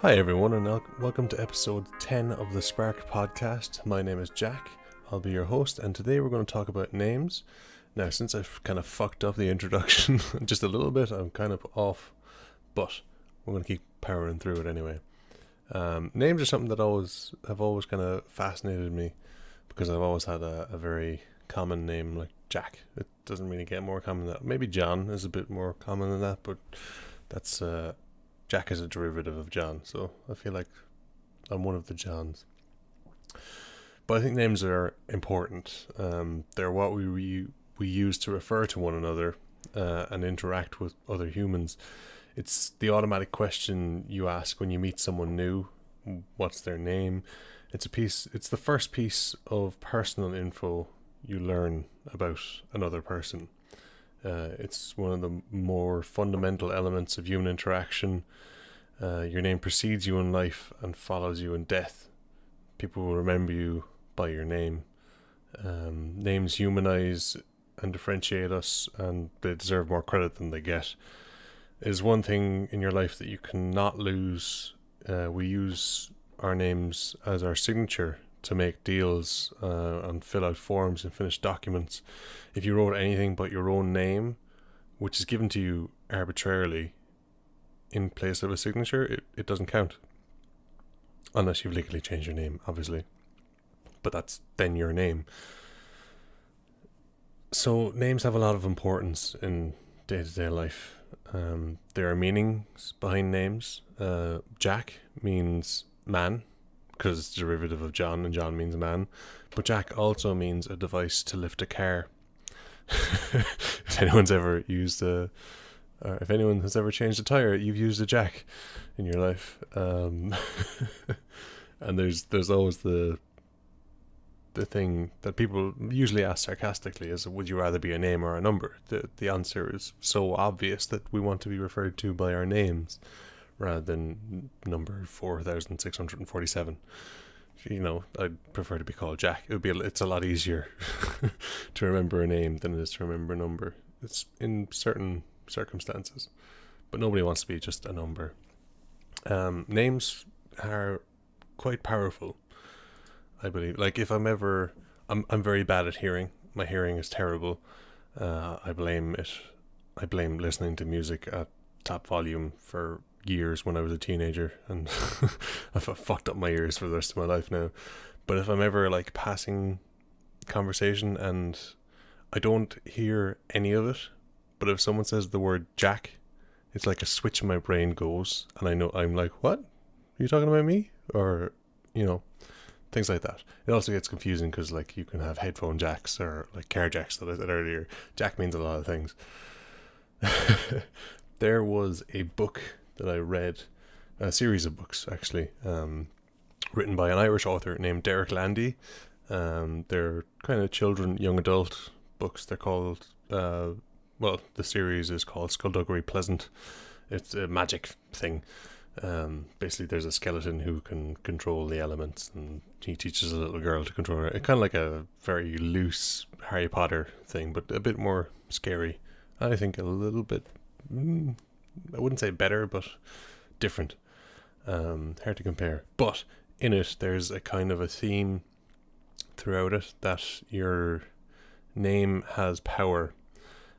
Hi everyone, and welcome to episode 10 of the Spark podcast. My name is Jack. I'll be your host, and today we're going to talk about names. Now, since I've kind of fucked up the introduction just a little bit, I'm kind of off, but we're going to keep powering through it anyway. Names are something that have always kind of fascinated me, because I've always had a very common name like Jack. It doesn't really get more common than that. Maybe John is a bit more common than that, but that's Jack is a derivative of John, so I feel like I'm one of the Johns. But I think names are important. They're what we use to refer to one another and interact with other humans. It's the automatic question you ask when you meet someone new. What's their name? It's the first piece of personal info you learn about another person. It's one of the more fundamental elements of human interaction. Your name precedes you in life and follows you in death. People will remember you by your name. Names humanize and differentiate us, and they deserve more credit than they get. It is one thing in your life that you cannot lose. We use our names as our signature to make deals and fill out forms and finish documents. If you wrote anything but your own name, which is given to you arbitrarily in place of a signature, it doesn't count. Unless you've legally changed your name, obviously. But that's then your name. So names have a lot of importance in day-to-day life. There are meanings behind names. Jack means man, because it's a derivative of John, and John means man. But Jack also means a device to lift a car. If anyone's ever if anyone has ever changed a tire, you've used a jack in your life. And there's always the thing that people usually ask sarcastically is, would you rather be a name or a number? The answer is so obvious that we want to be referred to by our names rather than number 4647. I'd prefer to be called Jack. It's a lot easier to remember a name than it is to remember a number. It's in certain circumstances, but nobody wants to be just a number. Names are quite powerful, I believe. Like, if I'm very bad at hearing. My hearing is terrible. I blame listening to music at top volume for years when I was a teenager, and I've fucked up my ears for the rest of my life now. But if I'm ever like passing conversation and I don't hear any of it, but if someone says the word Jack, it's like a switch in my brain goes, and I know, I'm like, what? Are you talking about me? Or, things like that. It also gets confusing because, like, you can have headphone jacks or like car jacks that I said earlier. Jack means a lot of things. There was a book that I read, a series of books actually, written by an Irish author named Derek Landy. They're kind of young adult books. They're called, the series is called Skullduggery Pleasant. It's a magic thing. Basically, there's a skeleton who can control the elements, and he teaches a little girl to control her. It's kind of like a very loose Harry Potter thing, but a bit more scary. I think a little bit, I wouldn't say better, but different. Hard to compare. But in it, there's a kind of a theme throughout it that your name has power.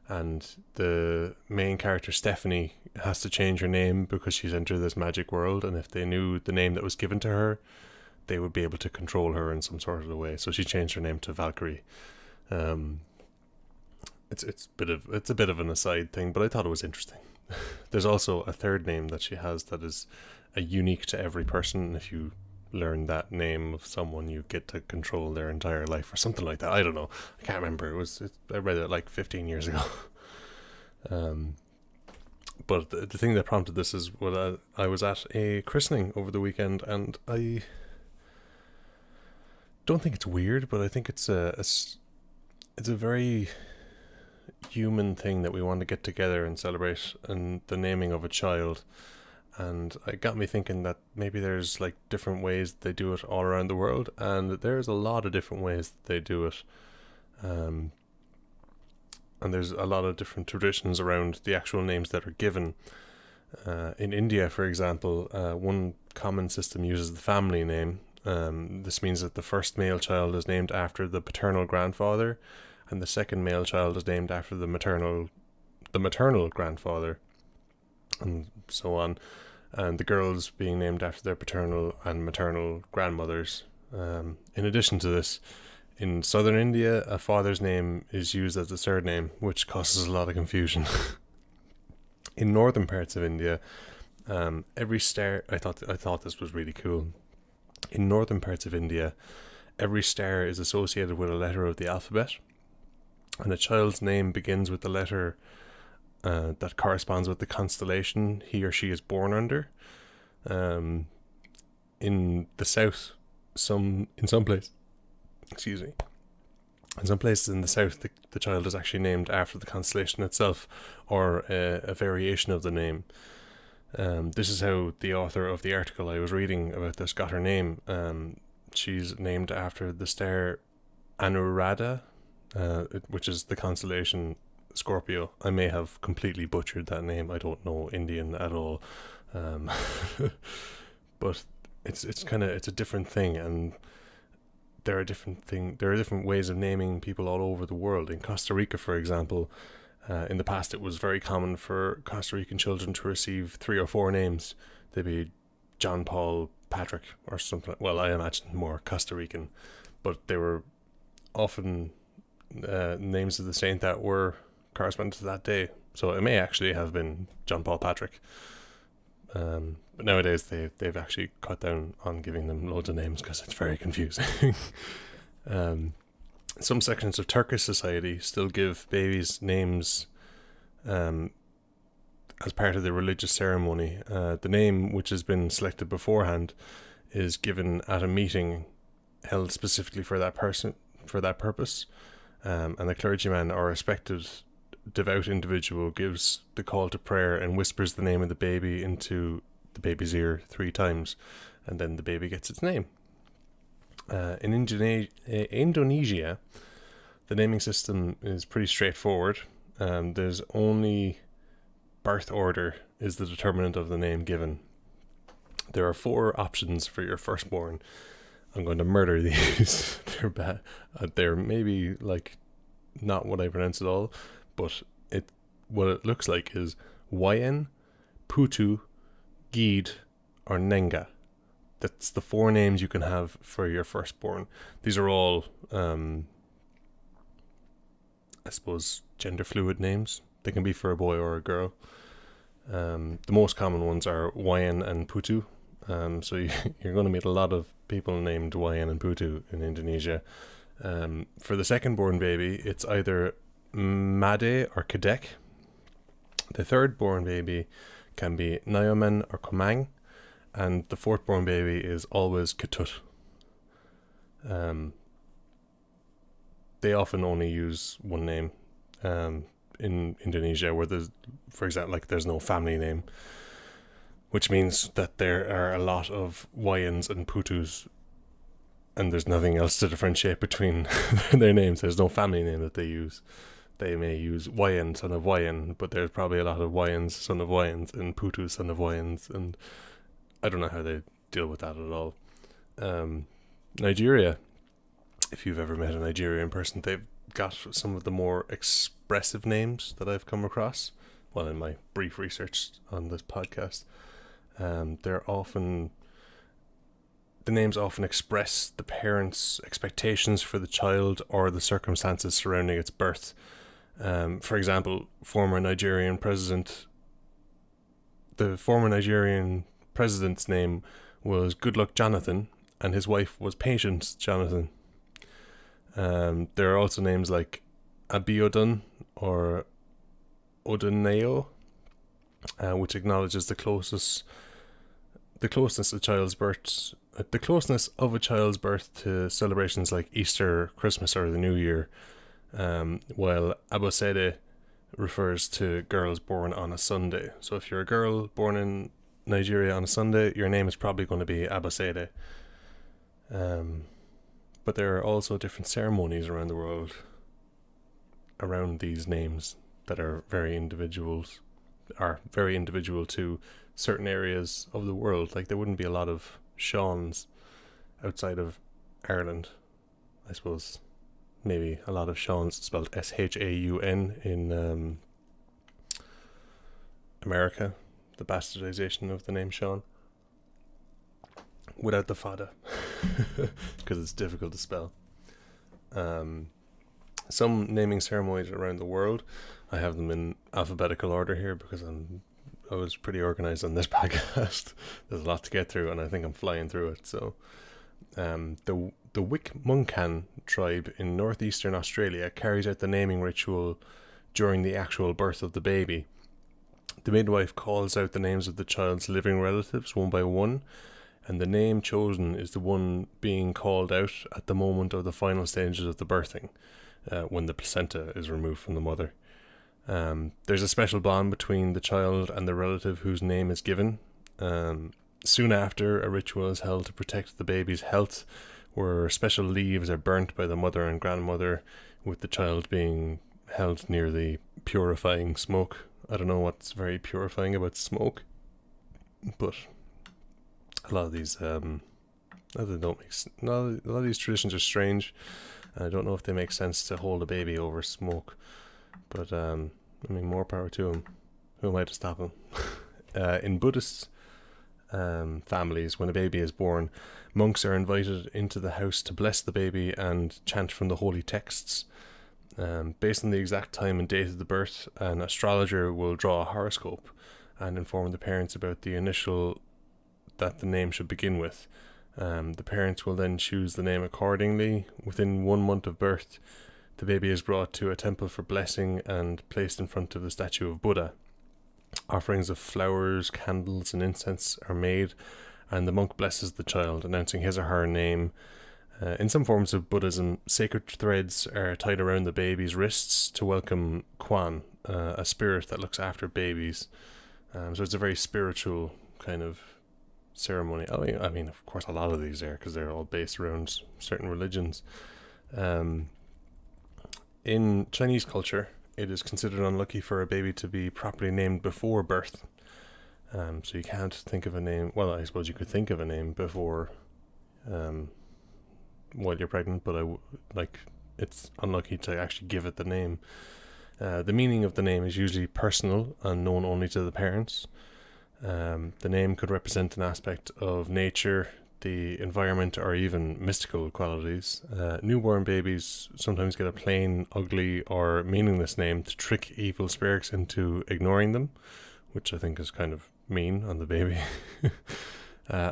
And the main character, Stephanie, has to change her name because she's entered this magic world, and if they knew the name that was given to her, they would be able to control her in some sort of a way. So she changed her name to Valkyrie. It's a bit of an aside thing, but I thought it was interesting. There's also a third name that she has that is unique to every person. If you learn that name of someone, you get to control their entire life or something like that. I don't know. I can't remember. I read it like 15 years ago. But the thing that prompted this is I was at a christening over the weekend, and I don't think it's weird, but I think it's a very human thing that we want to get together and celebrate, and the naming of a child. And it got me thinking that maybe there's like different ways they do it all around the world, and there's a lot of different ways that they do it. And there's a lot of different traditions around the actual names that are given. In India, for example, one common system uses the family name. This means that the first male child is named after the paternal grandfather, and the second male child is named after the maternal grandfather, and so on. And the girls being named after their paternal and maternal grandmothers. In addition to this, in southern India, a father's name is used as the surname, which causes a lot of confusion. In northern parts of India, every star. I thought this was really cool. In northern parts of India, every star is associated with a letter of the alphabet, and a child's name begins with the letter that corresponds with the constellation he or she is born under. In the south, in some places in the south, the child is actually named after the constellation itself, or a variation of the name. This is how the author of the article I was reading about this got her name. She's named after the star Anuradha, which is the constellation Scorpio. I may have completely butchered that name. I don't know Indian at all, but it's a different thing, and there are different ways of naming people all over the world. In Costa Rica, for example, in the past it was very common for Costa Rican children to receive 3 or 4 names. They'd be John, Paul, Patrick, or something. Well, I imagine more Costa Rican, but they were often names of the saint that were corresponding to that day. So it may actually have been John, Paul, Patrick. But nowadays they've actually cut down on giving them loads of names because it's very confusing. Some sections of Turkish society still give babies names as part of the religious ceremony. The name, which has been selected beforehand, is given at a meeting held specifically for that purpose. And the clergyman or respected devout individual gives the call to prayer and whispers the name of the baby into the baby's ear 3 times, and then the baby gets its name. In Indonesia, the naming system is pretty straightforward. There's only birth order is the determinant of the name given. There are 4 options for your firstborn. I'm going to murder these. They're bad. They're maybe like not what I pronounce at all, but what it looks like is Wayan, Putu, Geed, or Nenga. That's the 4 names you can have for your firstborn. These are all, I suppose, gender fluid names. They can be for a boy or a girl. The most common ones are Wayan and Putu. So you're going to meet a lot of people named Wayan and Putu in Indonesia. For the second born baby, it's either Made or Kedek. The third born baby can be Nayomen or Komang. And the fourth born baby is always Ketut. They often only use one name in Indonesia, where there's, for example, like there's no family name, which means that there are a lot of Wayans and Putus, and there's nothing else to differentiate between their names. There's no family name that they use. They may use Wayan, son of Wayan, but there's probably a lot of Wayans, son of Wayans, and Putus, son of Wayans, and I don't know how they deal with that at all. Nigeria, if you've ever met a Nigerian person, they've got some of the more expressive names that I've come across, well, in my brief research on this podcast. The names often express the parents' expectations for the child or the circumstances surrounding its birth. For example, the former Nigerian president's name was Goodluck Jonathan, and his wife was Patience Jonathan. There are also names like Abiodun or Oduneo, which acknowledges the closeness of a child's birth to celebrations like Easter, Christmas, or the New Year, while Abosede refers to girls born on a Sunday. So if you're a girl born in Nigeria on a Sunday, your name is probably going to be Abosede. But there are also different ceremonies around the world around these names that are very individual to certain areas of the world. Like there wouldn't be a lot of Seans outside of Ireland. I suppose maybe a lot of Seans spelled Shaun in America, the bastardization of the name Sean, without the fada, because it's difficult to spell. Some naming ceremonies around the world, I have them in alphabetical order here because I was pretty organized on this podcast. There's a lot to get through, and I think I'm flying through it. So, the Wik-Munkan tribe in northeastern Australia carries out the naming ritual during the actual birth of the baby. The midwife calls out the names of the child's living relatives one by one, and the name chosen is the one being called out at the moment of the final stages of the birthing, when the placenta is removed from the mother. There's a special bond between the child and the relative whose name is given. Soon after, a ritual is held to protect the baby's health, where special leaves are burnt by the mother and grandmother, with the child being held near the purifying smoke. I don't know what's very purifying about smoke, but a lot of these a lot of these traditions are strange, and I don't know if they make sense to hold a baby over smoke. But I mean, more power to him. Who am I to stop him? In Buddhist families, when a baby is born, monks are invited into the house to bless the baby and chant from the holy texts. Based on the exact time and date of the birth, an astrologer will draw a horoscope and inform the parents about the initial that the name should begin with. The parents will then choose the name accordingly. Within 1 month of birth, the baby is brought to a temple for blessing and placed in front of the statue of Buddha. Offerings of flowers, candles, and incense are made, and the monk blesses the child, announcing his or her name. In some forms of Buddhism, sacred threads are tied around the baby's wrists to welcome Kwan, a spirit that looks after babies. So it's a very spiritual kind of ceremony. I mean, of course, a lot of these are, because they're all based around certain religions. In Chinese culture, it is considered unlucky for a baby to be properly named before birth. So you can't think of a name. Well, I suppose you could think of a name before, while you're pregnant, but it's unlucky to actually give it the name. The meaning of the name is usually personal and known only to the parents. The name could represent an aspect of nature, the environment, or even mystical qualities. Newborn babies sometimes get a plain, ugly, or meaningless name to trick evil spirits into ignoring them, which I think is kind of mean on the baby.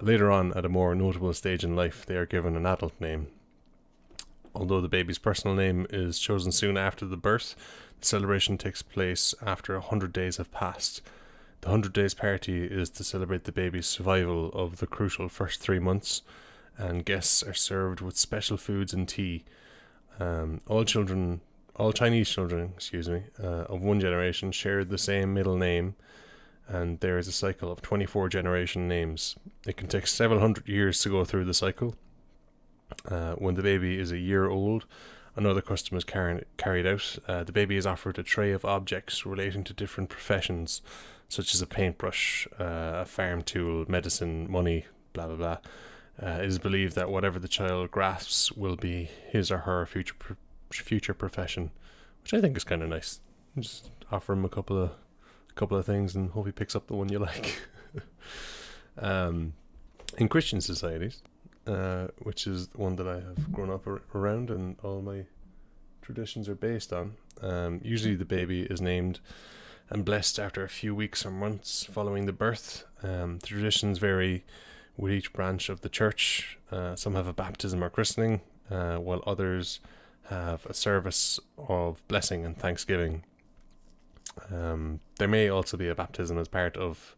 Later on, at a more notable stage in life, they are given an adult name. Although the baby's personal name is chosen soon after the birth, the celebration takes place after 100 days have passed. The 100 days party is to celebrate the baby's survival of the crucial first 3 months, and guests are served with special foods and tea. All Chinese children, of one generation share the same middle name, and there is a cycle of 24 generation names. It can take several hundred years to go through the cycle. When the baby is a year old, another custom is carried out. The baby is offered a tray of objects relating to different professions, such as a paintbrush, a farm tool, medicine, money, blah blah blah. It is believed that whatever the child grasps will be his or her future profession, which I think is kind of nice. Just offer him a couple of things and hope he picks up the one you like. In Christian societies, which is the one that I have grown up around and all my traditions are based on, usually the baby is named and blessed after a few weeks or months following the birth. The traditions vary with each branch of the church. Some have a baptism or christening, while others have a service of blessing and thanksgiving. There may also be a baptism as part of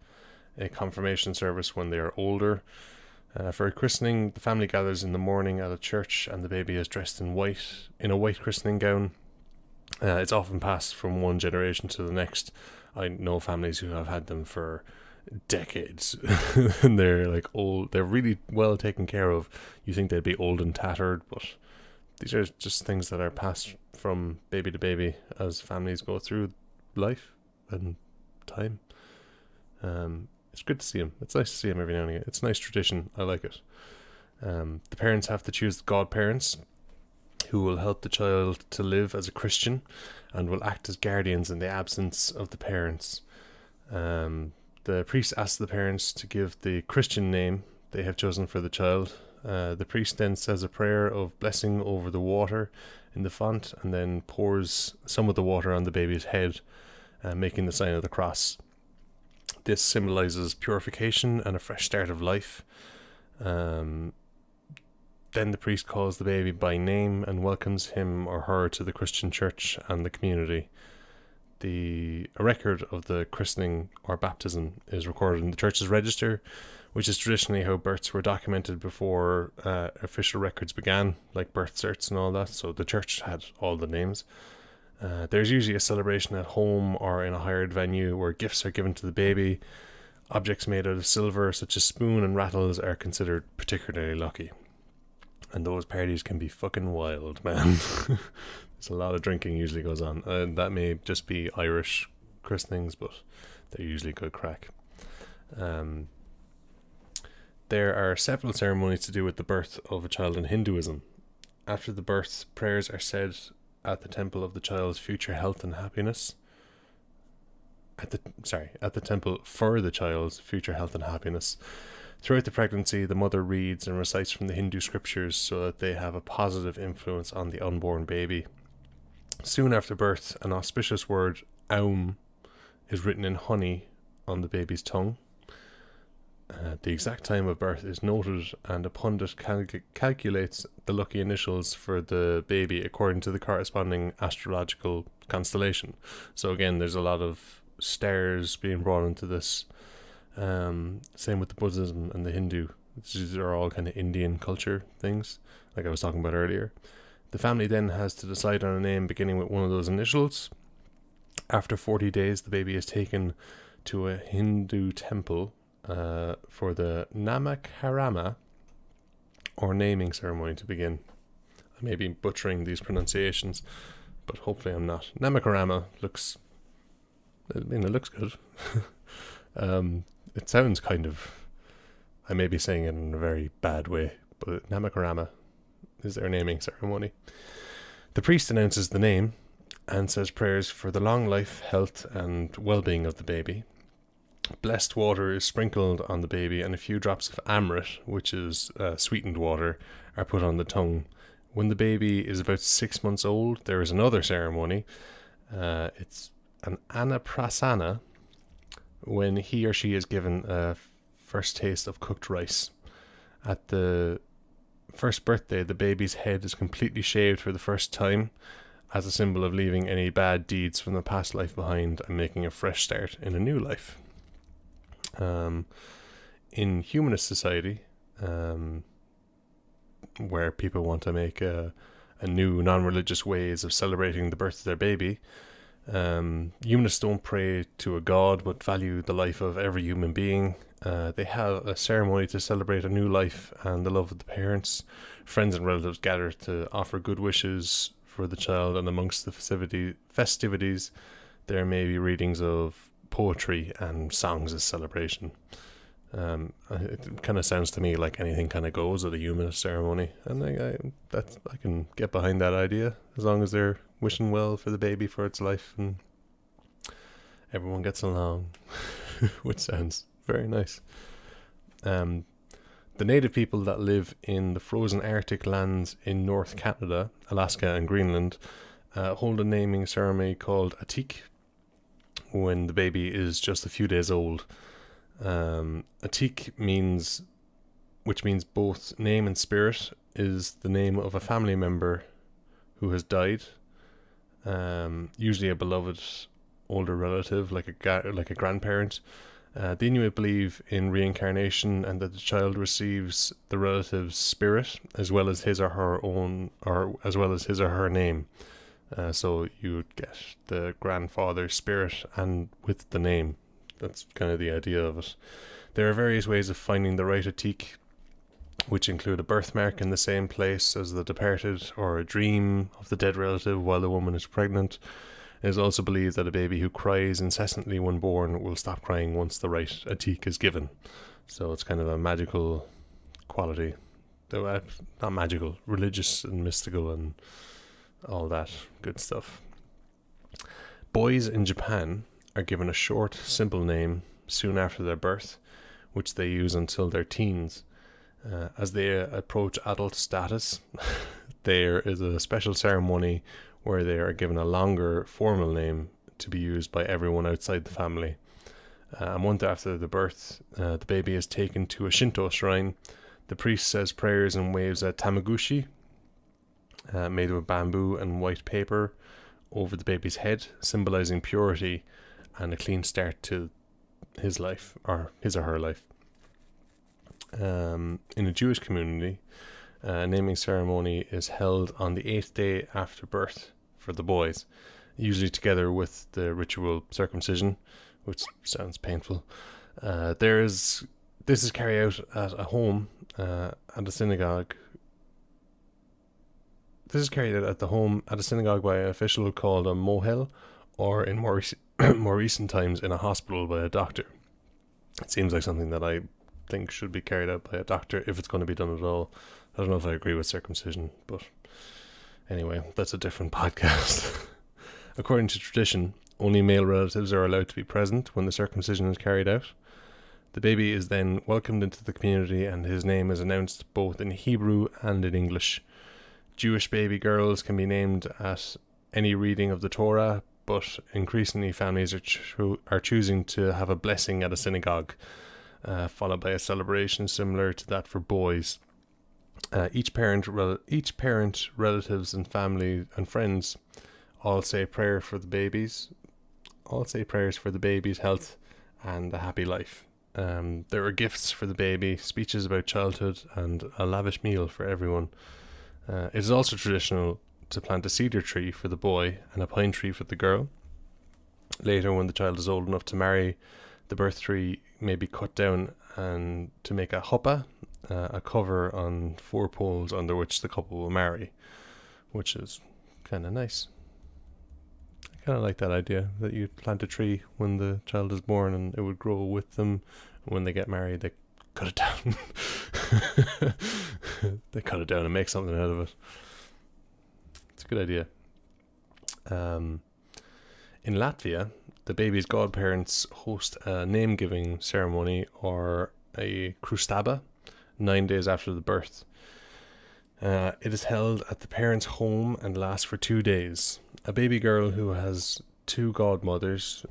a confirmation service when they are older. For a christening, the family gathers in the morning at a church and the baby is dressed in a white christening gown. It's often passed from one generation to the next. I know families who have had them for decades and they're like old, they're really well taken care of. You think they'd be old and tattered, but these are just things that are passed from baby to baby as families go through life and time. it's good to see him. It's nice to see him every now and again. It's a nice tradition. I like it. The parents have to choose the godparents, who will help the child to live as a Christian and will act as guardians in the absence of the parents. The priest asks the parents to give the Christian name they have chosen for the child. The priest then says a prayer of blessing over the water in the font and then pours some of the water on the baby's head, making the sign of the cross. This symbolizes purification and a fresh start of life. Then the priest calls the baby by name and welcomes him or her to the Christian church and the community. A record of the christening or baptism is recorded in the church's register, which is traditionally how births were documented before official records began, like birth certs and all that. So the church had all the names. There's usually a celebration at home or in a hired venue where gifts are given to the baby. Objects made out of silver, such as spoon and rattles, are considered particularly lucky. And those parties can be fucking wild, man. There's a lot of drinking usually goes on. That may just be Irish christenings, but they're usually good crack. There are several ceremonies to do with the birth of a child in Hinduism. After the birth, prayers are said at the temple of the child's future health and happiness. At the temple for the child's future health and happiness. Throughout the pregnancy, the mother reads and recites from the Hindu scriptures so that they have a positive influence on the unborn baby. Soon after birth, an auspicious word, Aum, is written in honey on the baby's tongue. The exact time of birth is noted, and a pundit calculates the lucky initials for the baby according to the corresponding astrological constellation. So again, there's a lot of stars being brought into this. Same with the Buddhism and the Hindu. These are all kind of Indian culture things, like I was talking about earlier. The family then has to decide on a name beginning with one of those initials. After 40 days, the baby is taken to a Hindu temple for the Namakarama, or naming ceremony, to begin. I may be butchering these pronunciations, but hopefully I'm not. Namakarama looks good. It sounds kind of, I may be saying it in a very bad way, but Namakarama is their naming ceremony. The priest announces the name and says prayers for the long life, health, and well-being of the baby. Blessed water is sprinkled on the baby, and a few drops of amrit, which is sweetened water, are put on the tongue. When the baby is about 6 months old, there is another ceremony. It's an anaprasana, when he or she is given a first taste of cooked rice. At the first birthday, the baby's head is completely shaved for the first time as a symbol of leaving any bad deeds from the past life behind and making a fresh start in a new life. In humanist society, where people want to make a new non-religious ways of celebrating the birth of their baby, humanists don't pray to a god but value the life of every human being. They have a ceremony to celebrate a new life and the love of the parents. Friends and relatives gather to offer good wishes for the child, and amongst the festivities there may be readings of poetry and songs as celebration. It kind of sounds to me like anything kind of goes at a humanist ceremony, and I can get behind that idea, as long as they're wishing well for the baby for its life and everyone gets along, which sounds very nice. The native people that live in the frozen Arctic lands in North Canada, Alaska and Greenland hold a naming ceremony called Atik when the baby is just a few days old. Atik which means both name and spirit, is the name of a family member who has died, usually a beloved older relative, like a grandparent. The Inuit believe in reincarnation and that the child receives the relative's spirit as well as his or her name. So you would get the grandfather's spirit and with the name. That's kind of the idea of it. There are various ways of finding the right Atik, which include a birthmark in the same place as the departed, or a dream of the dead relative while the woman is pregnant. It is also believed that a baby who cries incessantly when born will stop crying once the right atik is given. So it's kind of a magical quality. Though not magical, religious and mystical and all that good stuff. Boys in Japan are given a short, simple name soon after their birth, which they use until their teens. As they approach adult status, there is a special ceremony where they are given a longer, formal name to be used by everyone outside the family. A month after the birth, the baby is taken to a Shinto shrine. The priest says prayers and waves a tamagushi, made of bamboo and white paper, over the baby's head, symbolizing purity and a clean start to his life, or his or her life. In a Jewish community, a naming ceremony is held on the 8th day after birth for the boys, usually together with the ritual circumcision, which sounds painful. This is carried out at a home, at a synagogue. This is carried out at the home at a synagogue by an official called a mohel, or in more recent times in a hospital by a doctor. It seems like something that I think should be carried out by a doctor if it's going to be done at all. I don't know if I agree with circumcision, but anyway, that's a different podcast. According to tradition, only male relatives are allowed to be present when the circumcision is carried out. The baby is then welcomed into the community and his name is announced both in Hebrew and in English. Jewish baby girls can be named at any reading of the Torah, but increasingly families are choosing to have a blessing at a synagogue, followed by a celebration similar to that for boys. Each parent, relatives, and family and friends all say prayers for the baby's health and a happy life. There are gifts for the baby, speeches about childhood, and a lavish meal for everyone. It is also traditional to plant a cedar tree for the boy and a pine tree for the girl. Later, when the child is old enough to marry, the birth tree may be cut down and to make a chuppah, a cover on 4 poles under which the couple will marry, which is kind of nice. I kind of like that idea that you plant a tree when the child is born and it would grow with them. When they get married, they cut it down. They cut it down and make something out of it. It's a good idea. In Latvia, the baby's godparents host a name-giving ceremony, or a krustaba, 9 days after the birth. It is held at the parents' home and lasts for 2 days. A baby girl has two godmothers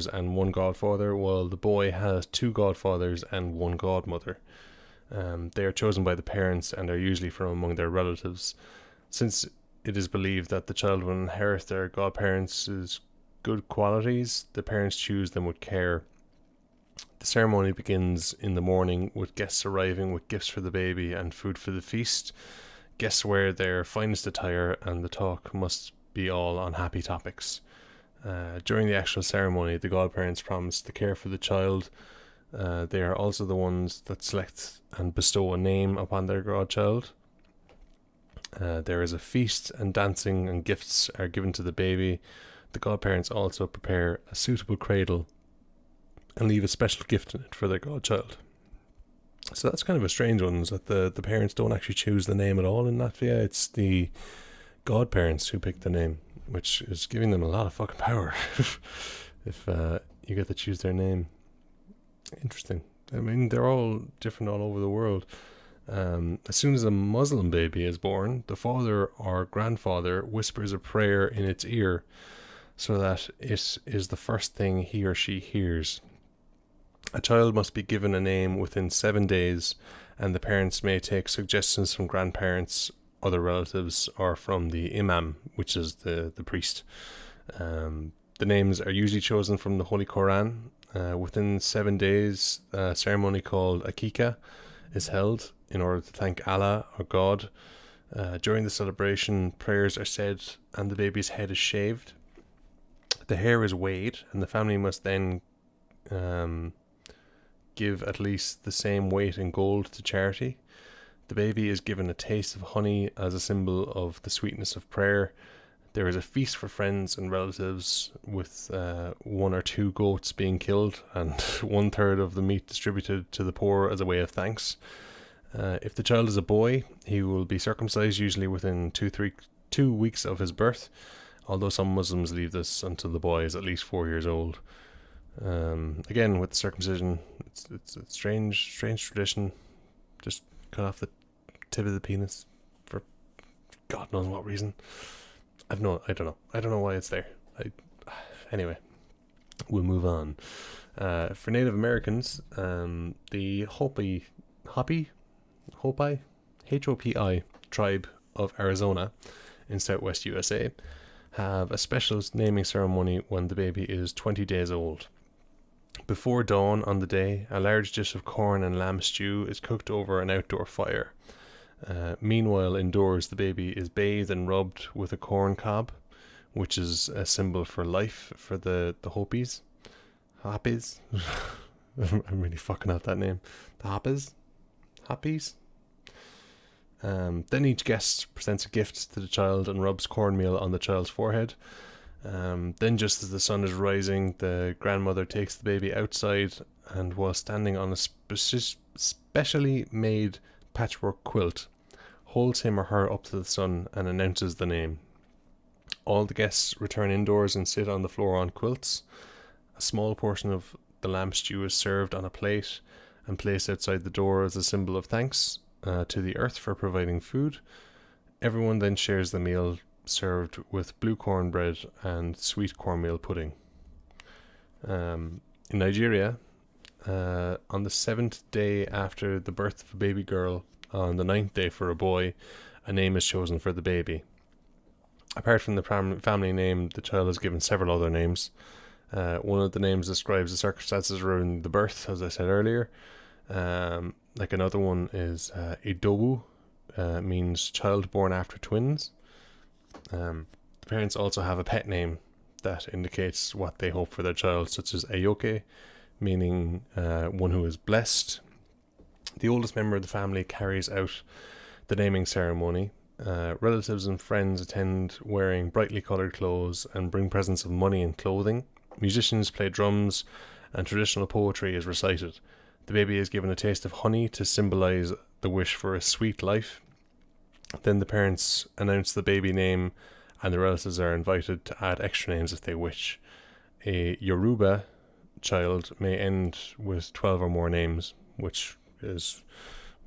and one godfather, while the boy has 2 godfathers and 1 godmother. They are chosen by the parents and are usually from among their relatives. Since it is believed that the child will inherit their godparents' good qualities, the parents choose them with care. The ceremony begins in the morning with guests arriving with gifts for the baby and food for the feast. Guests wear their finest attire and the talk must be all on happy topics. During the actual ceremony, the godparents promise to care for the child. They are also the ones that select and bestow a name upon their godchild. There is a feast and dancing and gifts are given to the baby. The godparents also prepare a suitable cradle and leave a special gift in it for their godchild. So that's kind of a strange one, is that the parents don't actually choose the name at all in Latvia. It's the godparents who pick the name, which is giving them a lot of fucking power if you get to choose their name. Interesting. I mean, they're all different all over the world. As soon as a Muslim baby is born, the father or grandfather whispers a prayer in its ear so that it is the first thing he or she hears. A child must be given a name within 7 days, and the parents may take suggestions from grandparents, other relatives, or from the imam, which is the priest. The names are usually chosen from the Holy Quran. Within 7 days, a ceremony called Akika is held in order to thank Allah or God. During the celebration, prayers are said and the baby's head is shaved. The hair is weighed, and the family must then give at least the same weight in gold to charity. The baby is given a taste of honey as a symbol of the sweetness of prayer. There is a feast for friends and relatives, with 1 or 2 goats being killed and 1/3 of the meat distributed to the poor as a way of thanks. If the child is a boy, he will be circumcised usually within 2 weeks of his birth, although some Muslims leave this until the boy is at least 4 years old. Again, with circumcision, it's a strange tradition. Just cut off the tip of the penis for God knows what reason. I don't know. I don't know why it's there. Anyway, we'll move on. For Native Americans, the Hopi Hopi tribe of Arizona in southwest USA have a special naming ceremony when the baby is 20 days old. Before dawn on the day, a large dish of corn and lamb stew is cooked over an outdoor fire. Meanwhile, indoors, the baby is bathed and rubbed with a corn cob, which is a symbol for life for the Hopis. Hopis? I'm really fucking up that name. The Hopis? Then each guest presents a gift to the child and rubs cornmeal on the child's forehead. Then just as the sun is rising, the grandmother takes the baby outside and, while standing on a specially made patchwork quilt, holds him or her up to the sun and announces the name. All the guests return indoors and sit on the floor on quilts. A small portion of the lamb stew is served on a plate and placed outside the door as a symbol of thanks to the earth for providing food. Everyone then shares the meal, served with blue cornbread and sweet cornmeal pudding. In Nigeria, on the 7th day after the birth of a baby girl, on the 9th day for a boy, a name is chosen for the baby. Apart from the family name, the child is given several other names. One of the names describes the circumstances around the birth, as I said earlier. Like another one is Idowu, means child born after twins. The parents also have a pet name that indicates what they hope for their child, such as Ayoke, meaning one who is blessed. The oldest member of the family carries out the naming ceremony. Relatives and friends attend wearing brightly coloured clothes and bring presents of money and clothing. Musicians play drums and traditional poetry is recited. The baby is given a taste of honey to symbolise the wish for a sweet life. Then the parents announce the baby name and the relatives are invited to add extra names if they wish. A Yoruba child may end with 12 or more names, which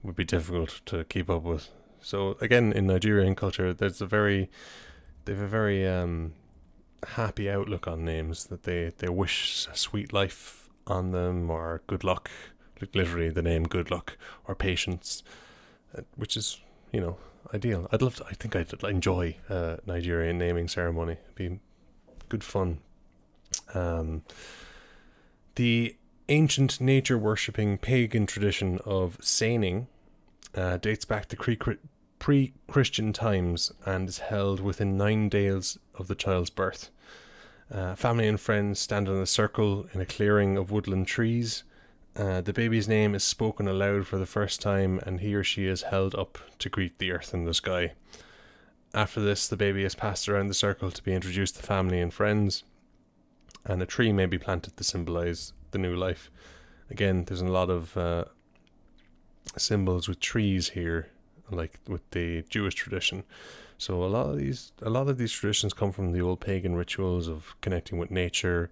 would be difficult to keep up with. So again, in Nigerian culture, they have a very happy outlook on names, that they wish a sweet life on them, or good luck, like literally the name good luck, or patience, which is, ideal. I think I'd enjoy a Nigerian naming ceremony. It'd be good fun. The ancient nature-worshipping pagan tradition of seining dates back to pre-Christian times and is held within 9 days of the child's birth. Family and friends stand in a circle in a clearing of woodland trees. The baby's name is spoken aloud for the first time, and he or she is held up to greet the earth and the sky. After this, the baby is passed around the circle to be introduced to family and friends, and a tree may be planted to symbolise the new life. Again, there's a lot of symbols with trees here, like with the Jewish tradition. So a lot of these traditions come from the old pagan rituals of connecting with nature,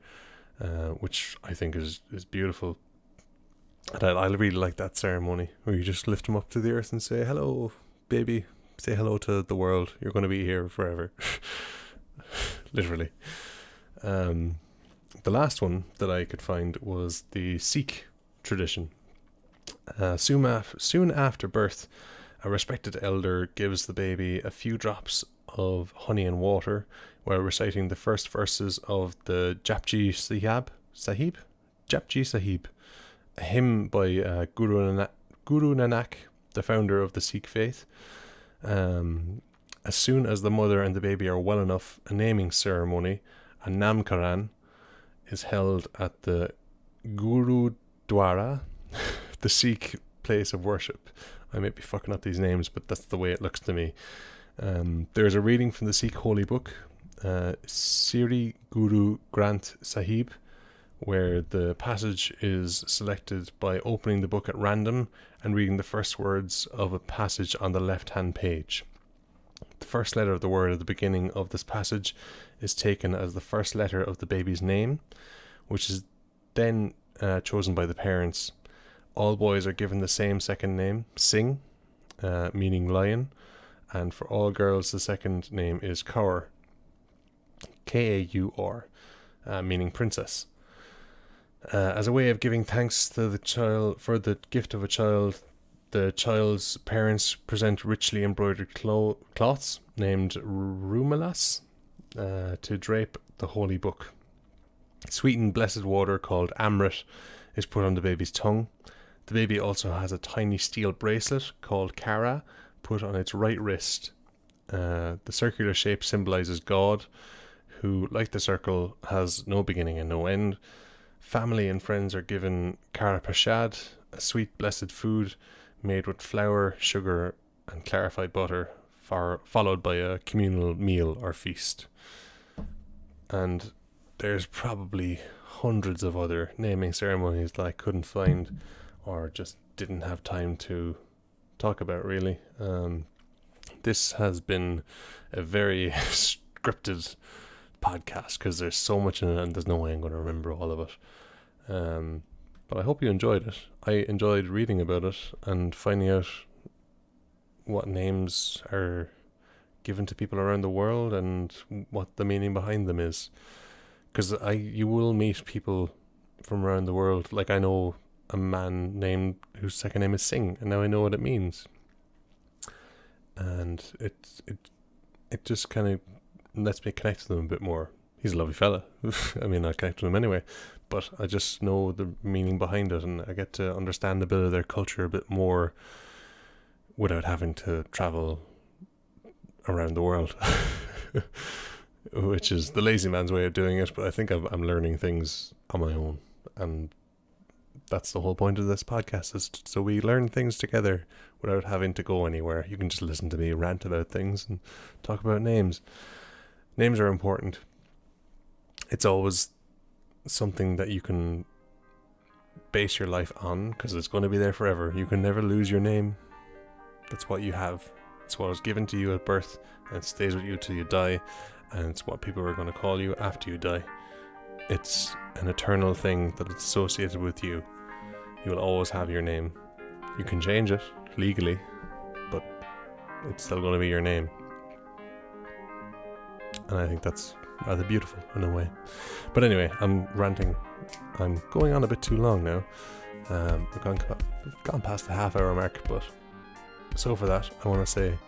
which I think is beautiful. And I really like that ceremony where you just lift them up to the earth and say, "Hello, baby. Say hello to the world. You're going to be here forever." Literally. The last one that I could find was the Sikh tradition. Soon after birth, a respected elder gives the baby a few drops of honey and water while reciting the first verses of the Japji Sahib, a hymn by Guru Nanak, the founder of the Sikh faith. As soon as the mother and the baby are well enough, a naming ceremony, a namkaran, is held at the Gurudwara, the Sikh place of worship. I may be fucking up these names, but that's the way it looks to me. There's a reading from the Sikh holy book, Siri Guru Granth Sahib, where the passage is selected by opening the book at random and reading the first words of a passage on the left-hand page. The first letter of the word at the beginning of this passage is taken as the first letter of the baby's name, which is then chosen by the parents. All boys are given the same second name, Singh, meaning lion, and for all girls the second name is Kaur, Kaur, meaning princess. As a way of giving thanks to the child for the gift of a child, the child's parents present richly embroidered cloths named rumalas to drape the holy book. Sweetened blessed water called amrit is put on the baby's tongue. The baby also has a tiny steel bracelet called kara put on its right wrist. The circular shape symbolizes God, who, like the circle, has no beginning and no end. Family and friends are given kara prasad, a sweet blessed food made with flour, sugar and clarified butter, followed by a communal meal or feast. And there's probably hundreds of other naming ceremonies that I couldn't find or just didn't have time to talk about, really. This has been a very scripted podcast because there's so much in it and there's no way I'm going to remember all of it. But I hope you enjoyed it. I enjoyed reading about it and finding out what names are given to people around the world and what the meaning behind them is. Because you will meet people from around the world. Like, I know a man named whose second name is Singh, and now I know what it means. And it just kind of lets me connect to them a bit more. He's a lovely fella. I mean, I connect to him anyway, but I just know the meaning behind it, and I get to understand a bit of their culture a bit more without having to travel around the world. Which is the lazy man's way of doing it, but I think I'm learning things on my own, and that's the whole point of this podcast, is so we learn things together without having to go anywhere. You can just listen to me rant about things and talk about names. Names are important. It's always something that you can base your life on, because it's going to be there forever. You can never lose your name. That's what you have. It's what was given to you at birth, and it stays with you till you die, and it's what people are going to call you after you die. It's an eternal thing that is associated with you. You will always have your name. You can change it legally, but it's still going to be your name. And I think that's rather beautiful in a way. But anyway, I'm ranting. I'm going on a bit too long now. We've gone past the half-hour mark, but so for that, I want to say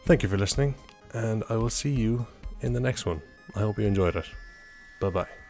thank you for listening, and I will see you in the next one. I hope you enjoyed it. Bye-bye.